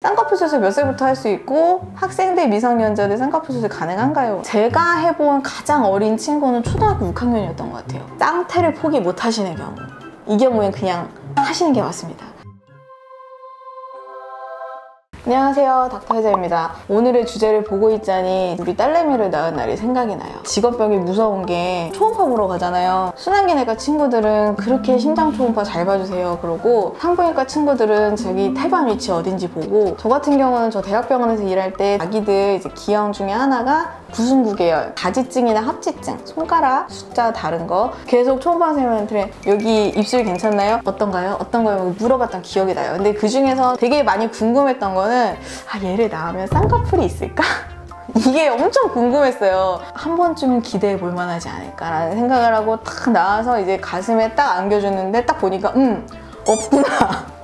쌍꺼풀 수술 몇 살부터 할 수 있고 학생들, 미성년자들 쌍꺼풀 수술 가능한가요? 제가 해본 가장 어린 친구는 초등학교 6학년이었던 것 같아요. 쌍태를 포기 못 하시는 경우, 이 경우엔 그냥 하시는 게 맞습니다. 안녕하세요, 닥터혜자입니다. 오늘의 주제를 보고 있자니 우리 딸내미를 낳은 날이 생각이 나요. 직업병이 무서운 게 초음파 보러 가잖아요. 순환기내과 친구들은 그렇게 심장 초음파 잘 봐주세요 그러고, 산부인과 친구들은 자기胎盘 위치 어딘지 보고, 저 같은 경우는 저 대학병원에서 일할 때 아기들 이제 기형 중에 하나가 구순구 계열, 다지증이나 합지증, 손가락 숫자 다른 거 계속 초음파 선생님한테 여기 입술 괜찮나요? 어떤가요? 어떤가요? 물어봤던 기억이 나요. 근데 그 중에서 되게 많이 궁금했던 거는 얘를 낳으면 쌍꺼풀이 있을까? 이게 엄청 궁금했어요. 한 번쯤은 기대해 볼 만하지 않을까라는 생각을 하고 딱 나와서 이제 가슴에 딱 안겨주는데 딱 보니까 없구나.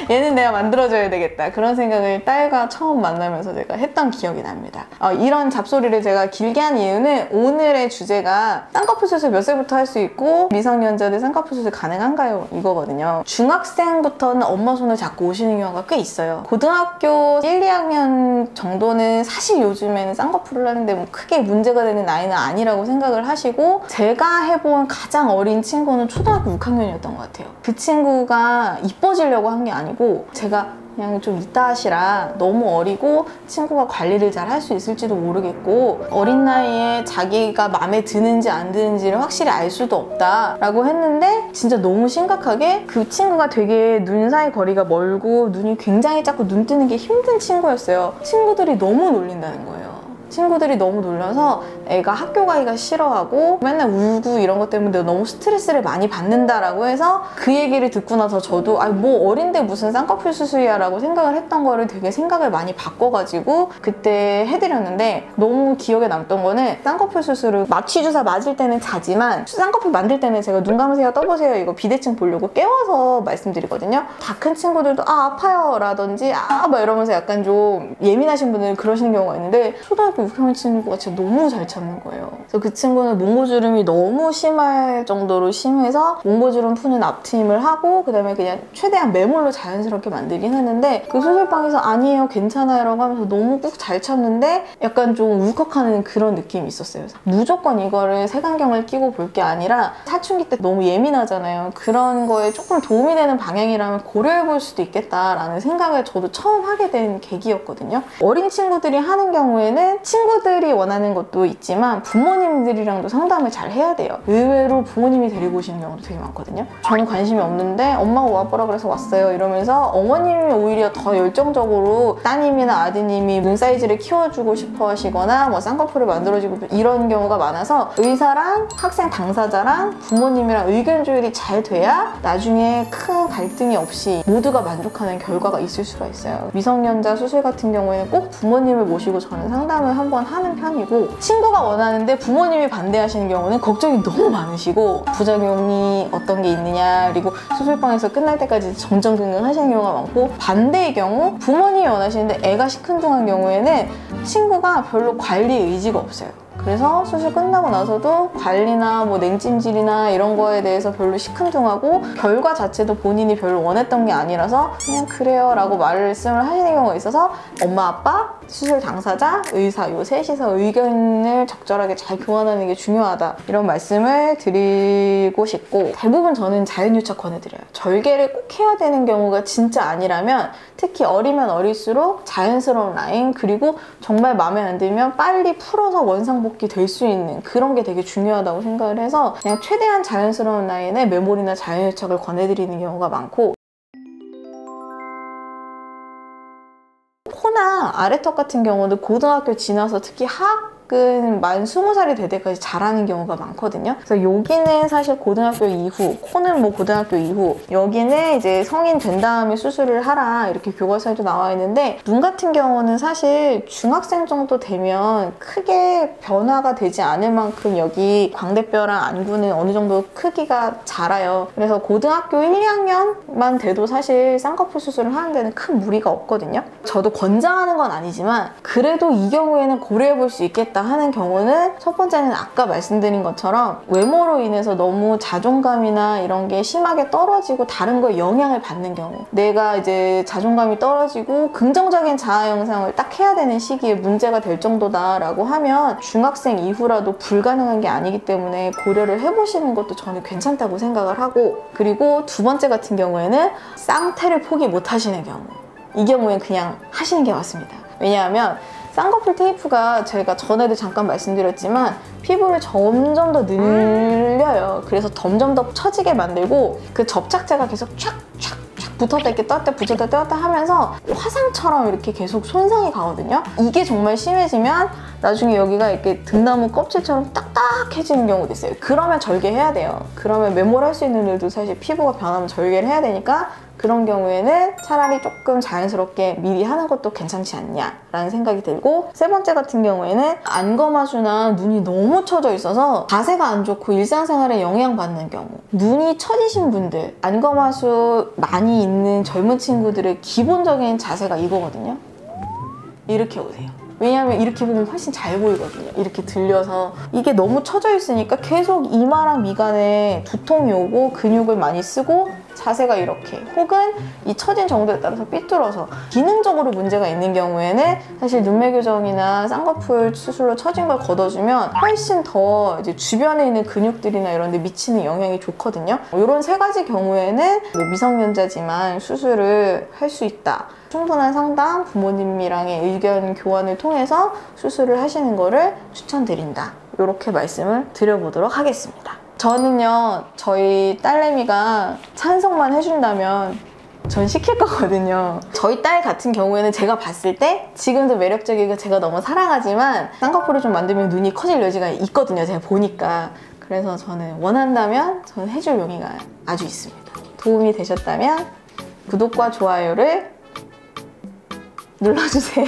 얘는 내가 만들어줘야 되겠다, 그런 생각을 딸과 처음 만나면서 제가 했던 기억이 납니다. 이런 잡소리를 제가 길게 한 이유는 오늘의 주제가 쌍꺼풀 수술 몇 살부터 할 수 있고 미성년자들 쌍꺼풀 수술 가능한가요? 이거거든요. 중학생부터는 엄마 손을 잡고 오시는 경우가 꽤 있어요. 고등학교 1, 2학년 정도는 사실 요즘에는 쌍꺼풀을 하는데 뭐 크게 문제가 되는 나이는 아니라고 생각을 하시고, 제가 해본 가장 어린 친구는 초등학교 6학년이었던 것 같아요. 그 친구가 이뻐지려고 한 게 아니고 제가 그냥 좀 이따 하시라, 너무 어리고 친구가 관리를 잘 할 수 있을지도 모르겠고 어린 나이에 자기가 마음에 드는지 안 드는지를 확실히 알 수도 없다 라고 했는데, 진짜 너무 심각하게 그 친구가 되게 눈 사이 거리가 멀고 눈이 굉장히 작고 눈 뜨는 게 힘든 친구였어요. 친구들이 너무 놀린다는 거예요. 친구들이 너무 놀려서 애가 학교 가기가 싫어하고 맨날 울고 이런 것 때문에 너무 스트레스를 많이 받는다라고 해서, 그 얘기를 듣고 나서 저도 뭐 어린데 무슨 쌍꺼풀 수술이야 라고 생각을 했던 거를 되게 생각을 많이 바꿔가지고 그때 해드렸는데, 너무 기억에 남던 거는 쌍꺼풀 수술을 마취주사 맞을 때는 자지만 쌍꺼풀 만들 때는 제가 눈 감으세요, 떠보세요 이거 비대칭 보려고 깨워서 말씀드리거든요. 다 큰 친구들도 아파요 라든지 막 이러면서 약간 좀 예민하신 분들은 그러시는 경우가 있는데, 초등학교 6학년 친구가 진짜 너무 잘 참는 거예요. 그래서 그 친구는 몽고주름이 너무 심할 정도로 심해서 몽고주름 푸는 앞트임을 하고, 그 다음에 그냥 최대한 매몰로 자연스럽게 만들긴 했는데, 그 수술방에서 아니에요 괜찮아요 라고 하면서 너무 꾹 잘 참는데 약간 좀 울컥하는 그런 느낌이 있었어요. 그래서 무조건 이거를 색안경을 끼고 볼 게 아니라 사춘기 때 너무 예민하잖아요. 그런 거에 조금 도움이 되는 방향이라면 고려해 볼 수도 있겠다라는 생각을 저도 처음 하게 된 계기였거든요. 어린 친구들이 하는 경우에는 친구들이 원하는 것도 있지만 부모님들이랑도 상담을 잘 해야 돼요. 의외로 부모님이 데리고 오시는 경우도 되게 많거든요. 저는 관심이 없는데 엄마가 와보라 그래서 왔어요 이러면서 어머님이 오히려 더 열정적으로 따님이나 아드님이 눈 사이즈를 키워주고 싶어 하시거나 뭐 쌍꺼풀을 만들어주고 이런 경우가 많아서, 의사랑 학생 당사자랑 부모님이랑 의견 조율이 잘 돼야 나중에 큰 갈등이 없이 모두가 만족하는 결과가 있을 수가 있어요. 미성년자 수술 같은 경우에는 꼭 부모님을 모시고 저는 상담을 한번 하는 편이고, 친구가 원하는데 부모님이 반대하시는 경우는 걱정이 너무 많으시고 부작용이 어떤 게 있느냐, 그리고 수술방에서 끝날 때까지 정정긍긍 하시는 경우가 많고, 반대의 경우 부모님이 원하시는데 애가 시큰둥한 경우에는 친구가 별로 관리 의지가 없어요. 그래서 수술 끝나고 나서도 관리나 뭐 냉찜질이나 이런 거에 대해서 별로 시큰둥하고, 결과 자체도 본인이 별로 원했던 게 아니라서 그냥 그래요 라고 말씀을 하시는 경우가 있어서, 엄마, 아빠, 수술 당사자, 의사 요 셋이서 의견을 적절하게 잘 교환하는 게 중요하다, 이런 말씀을 드리고 싶고, 대부분 저는 자연유착 권해드려요. 절개를 꼭 해야 되는 경우가 진짜 아니라면, 특히 어리면 어릴수록 자연스러운 라인, 그리고 정말 마음에 안 들면 빨리 풀어서 원상복귀 될 수 있는 그런 게 되게 중요하다고 생각을 해서 그냥 최대한 자연스러운 라인에 메모리나 자연유착을 권해드리는 경우가 많고, 코나 아래턱 같은 경우는 고등학교 지나서 특히 학은 만 20살이 될 때까지 자라는 경우가 많거든요. 그래서 여기는 사실 고등학교 이후, 코는 뭐 고등학교 이후, 여기는 이제 성인 된 다음에 수술을 하라 이렇게 교과서에도 나와 있는데, 눈 같은 경우는 사실 중학생 정도 되면 크게 변화가 되지 않을 만큼 여기 광대뼈랑 안구는 어느 정도 크기가 자라요. 그래서 고등학교 1, 2학년만 돼도 사실 쌍꺼풀 수술을 하는 데는 큰 무리가 없거든요. 저도 권장하는 건 아니지만 그래도 이 경우에는 고려해 볼 수 있겠다 하겠다 하는 경우는 첫 번째는 아까 말씀드린 것처럼 외모로 인해서 너무 자존감이나 이런 게 심하게 떨어지고 다른 거에 영향을 받는 경우, 내가 이제 자존감이 떨어지고 긍정적인 자아 형상을 딱 해야 되는 시기에 문제가 될 정도다라고 하면 중학생 이후라도 불가능한 게 아니기 때문에 고려를 해보시는 것도 저는 괜찮다고 생각을 하고, 그리고 두 번째 같은 경우에는 쌍태를 포기 못 하시는 경우, 이 경우엔 그냥 하시는 게 맞습니다. 왜냐하면 쌍꺼풀 테이프가 제가 전에도 잠깐 말씀드렸지만 피부를 점점 더 늘려요. 그래서 점점 더 처지게 만들고 그 접착제가 계속 촥촥 붙었다 이렇게 떴다 붙였다 떼었다 하면서 화상처럼 이렇게 계속 손상이 가거든요. 이게 정말 심해지면 나중에 여기가 이렇게 등나무 껍질처럼 딱딱해지는 경우도 있어요. 그러면 절개해야 돼요. 그러면 메모를 할 수 있는 일도 사실 피부가 변하면 절개를 해야 되니까 그런 경우에는 차라리 조금 자연스럽게 미리 하는 것도 괜찮지 않냐라는 생각이 들고, 세 번째 같은 경우에는 안검하수나 눈이 너무 처져 있어서 자세가 안 좋고 일상생활에 영향받는 경우, 눈이 처지신 분들, 안검하수 많이 있는 젊은 친구들의 기본적인 자세가 이거거든요. 이렇게 오세요. 왜냐하면 이렇게 보면 훨씬 잘 보이거든요. 이렇게 들려서 이게 너무 처져 있으니까 계속 이마랑 미간에 두통이 오고 근육을 많이 쓰고 자세가 이렇게, 혹은 이 처진 정도에 따라서 삐뚤어서 기능적으로 문제가 있는 경우에는 사실 눈매 교정이나 쌍꺼풀 수술로 처진 걸 걷어주면 훨씬 더 이제 주변에 있는 근육들이나 이런 데 미치는 영향이 좋거든요. 이런 세 가지 경우에는 미성년자지만 수술을 할 수 있다. 충분한 상담, 부모님이랑의 의견 교환을 통해서 수술을 하시는 거를 추천드린다. 이렇게 말씀을 드려보도록 하겠습니다. 저는요, 저희 딸내미가 찬성만 해준다면 전 시킬 거거든요. 저희 딸 같은 경우에는 제가 봤을 때 지금도 매력적이고 제가 너무 사랑하지만 쌍꺼풀을 좀 만들면 눈이 커질 여지가 있거든요. 제가 보니까. 그래서 저는 원한다면 저는 해줄 용의가 아주 있습니다. 도움이 되셨다면 구독과 좋아요를 눌러주세요.